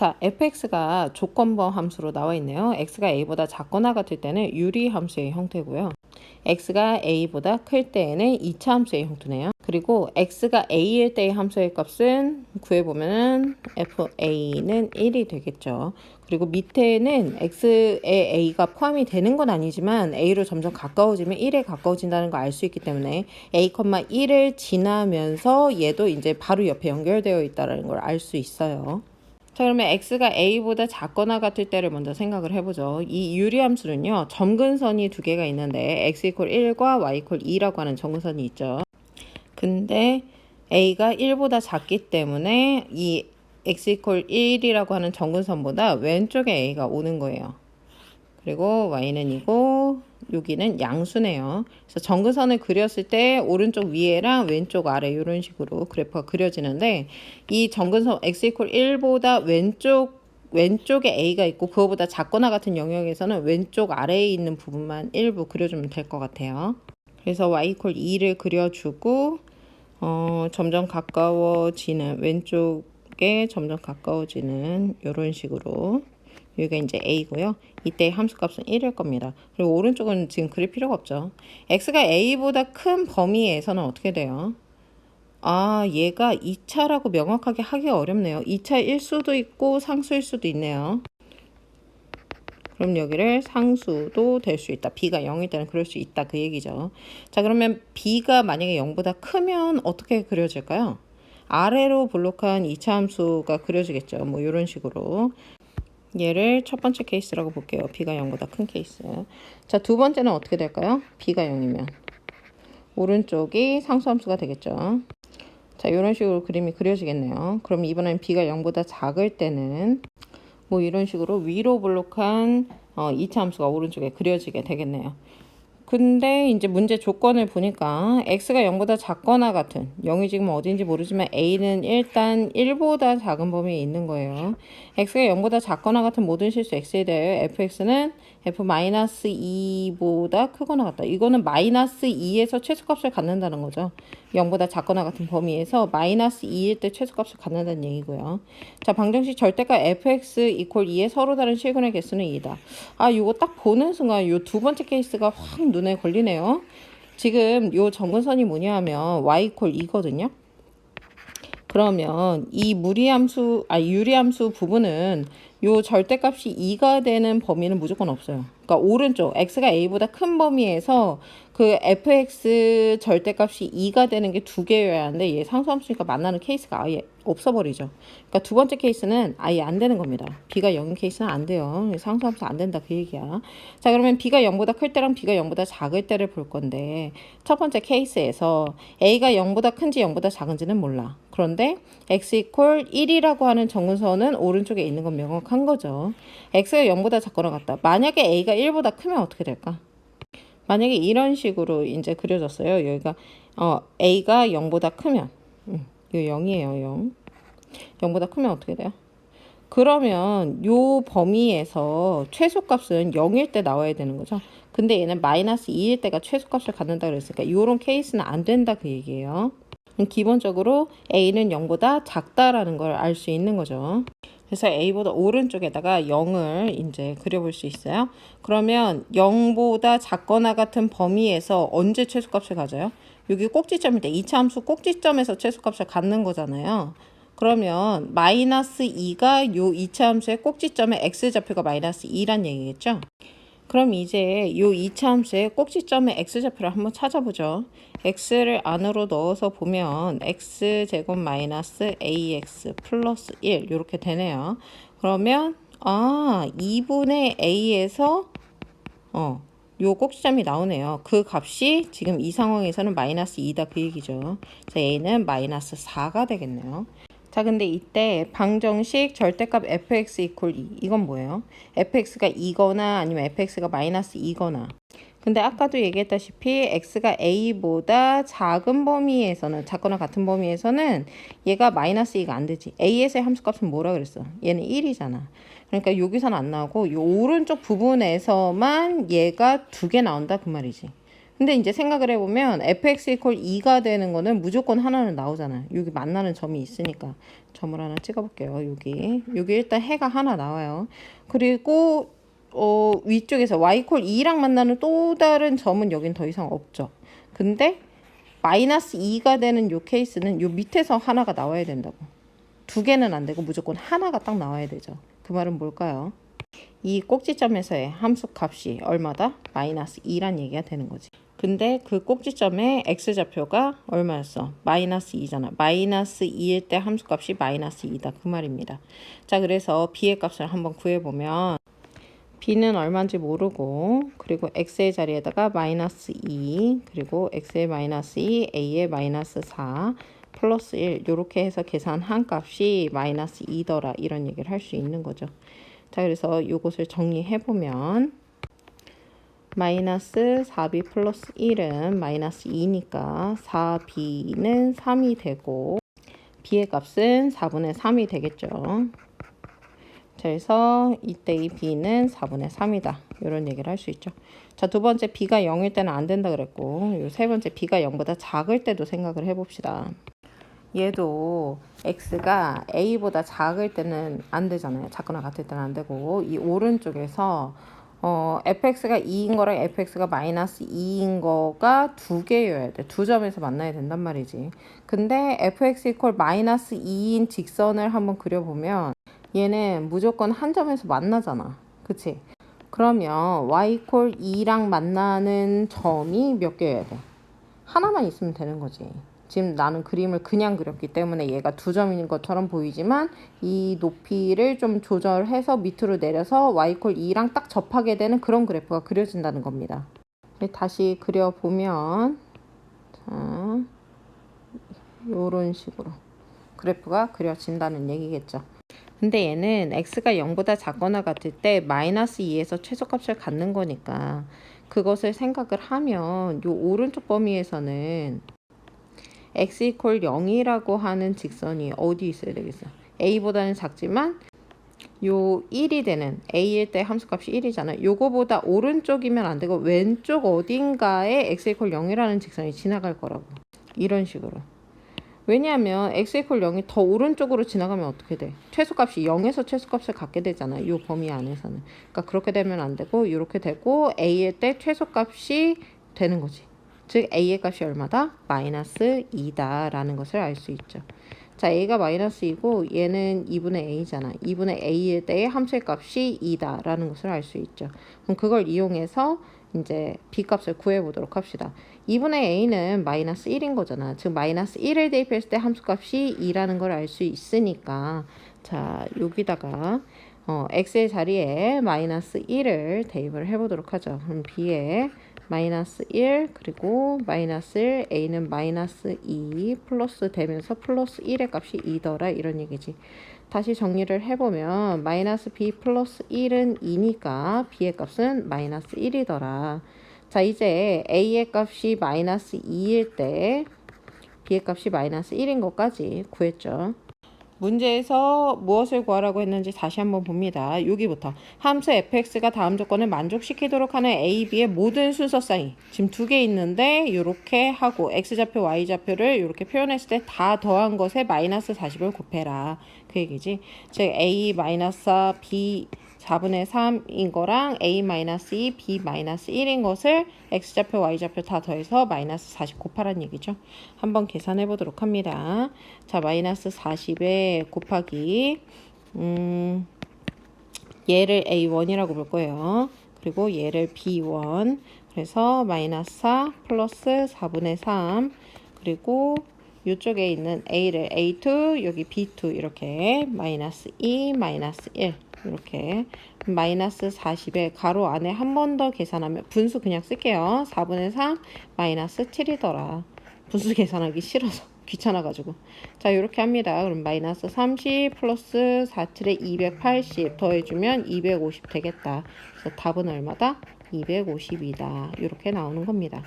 자, fx가 조건부 함수로 나와 있네요. x가 a보다 작거나 같을 때는 유리 함수의 형태고요. x가 a보다 클 때에는 2차 함수의 형태네요. 그리고 x가 a일 때의 함수의 값은 구해보면 fa는 1이 되겠죠. 그리고 밑에는 x에 a가 포함이 되는 건 아니지만 a로 점점 가까워지면 1에 가까워진다는 걸 알 수 있기 때문에 a, 1을 지나면서 얘도 이제 바로 옆에 연결되어 있다는 걸 알 수 있어요. 자, 그러면 x가 a보다 작거나 같을 때를 먼저 생각을 해보죠. 이 유리함수는요, 점근선이 두 개가 있는데 x = 1과 y = 2라고 하는 점근선이 있죠. 근데 a가 1보다 작기 때문에 이 x = 1이라고 하는 점근선보다 왼쪽에 a가 오는 거예요. 그리고 y는 이고 여기는 양수네요. 그래서 점근선을 그렸을 때 오른쪽 위에랑 왼쪽 아래 이런 식으로 그래프가 그려지는데 이 점근선 x = 1보다 왼쪽에 a가 있고 그거보다 작거나 같은 영역에서는 왼쪽 아래에 있는 부분만 일부 그려주면 될 것 같아요. 그래서 y = 2를 그려주고 점점 가까워지는 왼쪽에 점점 가까워지는 이런 식으로 여기가 이제 a고요. 이때 함수값은 1일 겁니다. 그리고 오른쪽은 지금 그릴 필요가 없죠. x가 a보다 큰 범위에서는 어떻게 돼요? 아, 얘가 2차라고 명확하게 하기가 어렵네요. 2차일 수도 있고 상수일 수도 있네요. 그럼 여기를 상수도 될 수 있다. b가 0일 때는 그럴 수 있다. 그 얘기죠. 자, 그러면 b가 만약에 0보다 크면 어떻게 그려질까요? 아래로 볼록한 2차 함수가 그려지겠죠. 뭐 이런 식으로. 얘를 첫 번째 케이스라고 볼게요. b가 0보다 큰 케이스. 자, 두 번째는 어떻게 될까요? b가 0이면 오른쪽이 상수함수가 되겠죠. 자, 이런 식으로 그림이 그려지겠네요. 그럼 이번엔 b가 0보다 작을 때는 뭐 이런 식으로 위로 볼록한 2차 함수가 오른쪽에 그려지게 되겠네요. 근데 이제 문제 조건을 보니까 x가 0보다 작거나 같은 0이 지금 어딘지 모르지만 a는 일단 1보다 작은 범위에 있는 거예요. x가 0보다 작거나 같은 모든 실수 x에 대하여 fx는 f-2보다 크거나 같다. 이거는 -2에서 최소값을 갖는다는 거죠. 0보다 작거나 같은 범위에서 -2일 때 최소값을 갖는다는 얘기고요. 자, 방정식 절대값 fx = 2의 서로 다른 실근의 개수는 2다. 아, 이거 딱 보는 순간 이 두 번째 케이스가 확 눈에 걸리네요. 지금 요 점근선이 뭐냐 하면 y = 2거든요. 그러면 이 유리함수 부분은 요 절대값이 2가 되는 범위는 무조건 없어요. 그러니까 오른쪽 x가 a보다 큰 범위에서 그 fx 절대값이 2가 되는 게 두 개여야 하는데 얘 상수함수니까 만나는 케이스가 아예 없어버리죠. 그러니까 두 번째 케이스는 아예 안 되는 겁니다. b가 0인 케이스는 안 돼요. 상수함수 안 된다 그 얘기야. 자, 그러면 b가 0보다 클 때랑 b가 0보다 작을 때를 볼 건데 첫 번째 케이스에서 a가 0보다 큰지 0보다 작은지는 몰라. 그런데 x = 1이라고 하는 정근선은 오른쪽에 있는 건 명확한 거죠. x가 0보다 작거나 같다. 만약에 a가 1보다 크면 어떻게 될까? 만약에 이런 식으로 이제 그려졌어요. 여기가 a가 0보다 크면 이거 0이에요. 0. 0보다 크면 어떻게 돼요? 그러면 요 범위에서 최소값은 0일 때 나와야 되는 거죠. 근데 얘는 -2일 때가 최소값을 갖는다 그랬으니까 이런 케이스는 안 된다 그 얘기예요. 기본적으로 a는 0보다 작다라는 걸 알 수 있는 거죠. 그래서 a보다 오른쪽에다가 0을 이제 그려볼 수 있어요. 그러면 0보다 작거나 같은 범위에서 언제 최소값을 가져요? 여기 꼭지점일 때 2차 함수 꼭지점에서 최소값을 갖는 거잖아요. 그러면 -2가 요 2차 함수의 꼭지점의 x좌표가 -2란 얘기겠죠? 그럼 이제 요 2차 함수의 꼭지점의 x좌표를 한번 찾아보죠. x를 안으로 넣어서 보면 x제곱 마이너스 ax 플러스 1 이렇게 되네요. 그러면 2분의 a에서 요 꼭지점이 나오네요. 그 값이 지금 이 상황에서는 -2다 그 얘기죠. 그래서 a는 -4가 되겠네요. 자, 근데 이때 방정식 절대값 fx = 2. 이건 뭐예요? fx가 2거나 아니면 fx가 -2거나. 근데 아까도 얘기했다시피 x가 a보다 작은 범위에서는 작거나 같은 범위에서는 얘가 -2가 안 되지. as의 함수값은 뭐라 그랬어? 얘는 1이잖아. 그러니까 여기서는 안 나오고 이 오른쪽 부분에서만 얘가 두 개 나온다 그 말이지. 근데 이제 생각을 해보면 fx 이퀄 2가 되는 거는 무조건 하나는 나오잖아요. 여기 만나는 점이 있으니까 점을 하나 찍어볼게요. 여기 일단 해가 하나 나와요. 그리고 위쪽에서 y 이퀄 2랑 만나는 또 다른 점은 여긴 더 이상 없죠. 근데 마이너스 2가 되는 요 케이스는 요 밑에서 하나가 나와야 된다고. 두 개는 안 되고 무조건 하나가 딱 나와야 되죠. 그 말은 뭘까요? 이 꼭지점에서의 함수 값이 얼마다? 마이너스 2란 얘기가 되는 거지. 근데 그 꼭지점의 x좌표가 얼마였어? 마이너스 2잖아. 마이너스 2일 때 함수 값이 마이너스 2다. 그 말입니다. 자, 그래서 b의 값을 한번 구해보면 b는 얼마인지 모르고, 그리고 x의 자리에다가 마이너스 2, 그리고 x의 마이너스 2, a의 마이너스 4, 플러스 1 이렇게 해서 계산한 값이 마이너스 2더라 이런 얘기를 할 수 있는 거죠. 자, 그래서 이것을 정리해보면 마이너스 4b 플러스 1은 마이너스 2니까 4b는 3이 되고 b의 값은 4분의 3이 되겠죠. 자, 그래서 이때의 b는 4분의 3이다. 이런 얘기를 할 수 있죠. 자, 두 번째 b가 0일 때는 안 된다 그랬고, 세 번째 b가 0보다 작을 때도 생각을 해봅시다. 얘도 x가 a보다 작을 때는 안 되잖아요. 작거나 같을 때는 안 되고, 이 오른쪽에서 fx가 2인 거랑 fx가 마이너스 2인 거가 두 개여야 돼. 두 점에서 만나야 된단 말이지. 근데 fx 이퀄 마이너스 2인 직선을 한번 그려보면 얘는 무조건 한 점에서 만나잖아. 그치? 그러면 y 이퀄 2랑 만나는 점이 몇 개여야 돼? 하나만 있으면 되는 거지. 지금 나는 그림을 그냥 그렸기 때문에 얘가 두 점인 것처럼 보이지만 이 높이를 좀 조절해서 밑으로 내려서 y 이퀄 2랑 딱 접하게 되는 그런 그래프가 그려진다는 겁니다. 다시 그려보면 자, 이런 식으로 그래프가 그려진다는 얘기겠죠. 근데 얘는 x가 0보다 작거나 같을 때 마이너스 2에서 최소값을 갖는 거니까 그것을 생각을 하면 요 오른쪽 범위에서는 x 이퀄 0이라고 하는 직선이 어디 있어야 되겠어? a보다는 작지만 요 1이 되는 a일 때 함수값이 1이잖아. 요거보다 오른쪽이면 안 되고 왼쪽 어딘가에 x 이퀄 0이라는 직선이 지나갈 거라고. 이런 식으로. 왜냐하면 x 이퀄 0이 더 오른쪽으로 지나가면 어떻게 돼? 최소값이 0에서 최소값을 갖게 되잖아. 이 범위 안에서는. 그러니까 그렇게 되면 안 되고 이렇게 되고 a일 때 최소값이 되는 거지. 즉 a의 값이 얼마다? 마이너스 2다 라는 것을 알 수 있죠. 자, a가 마이너스 2고 얘는 2분의 a잖아. 2분의 a일 때의 함수의 값이 2다 라는 것을 알 수 있죠. 그럼 그걸 이용해서 이제 b 값을 구해보도록 합시다. 2분의 a는 마이너스 1인 거잖아. 즉 마이너스 1을 대입했을 때 함수값이 2라는 걸 알 수 있으니까 자, 여기다가 x의 자리에 마이너스 1을 대입을 해보도록 하죠. 그럼 b에 마이너스 1 그리고 마이너스 1 a는 마이너스 2 플러스 되면서 플러스 1의 값이 2더라 이런 얘기지. 다시 정리를 해보면 마이너스 b 플러스 1은 2니까 b의 값은 마이너스 1이더라. 자, 이제 a의 값이 마이너스 2일 때 b의 값이 마이너스 1인 것까지 구했죠. 문제에서 무엇을 구하라고 했는지 다시 한번 봅니다. 여기부터 함수 fx가 다음 조건을 만족시키도록 하는 a, b의 모든 순서 사이 지금 두 개 있는데 이렇게 하고 x좌표, y좌표를 이렇게 표현했을 때 다 더한 것에 마이너스 40을 곱해라. 그 얘기지. 즉 a 마이너스 4, b 4분의 3인 거랑 a-2, b-1인 것을 x좌표, y좌표 다 더해서 마이너스 40 곱하라는 얘기죠. 한번 계산해 보도록 합니다. 자, 마이너스 40에 곱하기 얘를 a1이라고 볼 거예요. 그리고 얘를 b1 그래서 마이너스 4 플러스 4분의 3 그리고 이쪽에 있는 a를 a2 여기 b2 이렇게 마이너스 2 마이너스 1 이렇게 마이너스 40에 가로 안에 한 번 더 계산하면 분수 그냥 쓸게요. 4분의 3 마이너스 7이더라. 분수 계산하기 싫어서 귀찮아가지고. 자, 이렇게 합니다. 그럼 마이너스 30 플러스 4칠에 280 더해주면 250 되겠다. 그래서 답은 얼마다? 250이다. 이렇게 나오는 겁니다.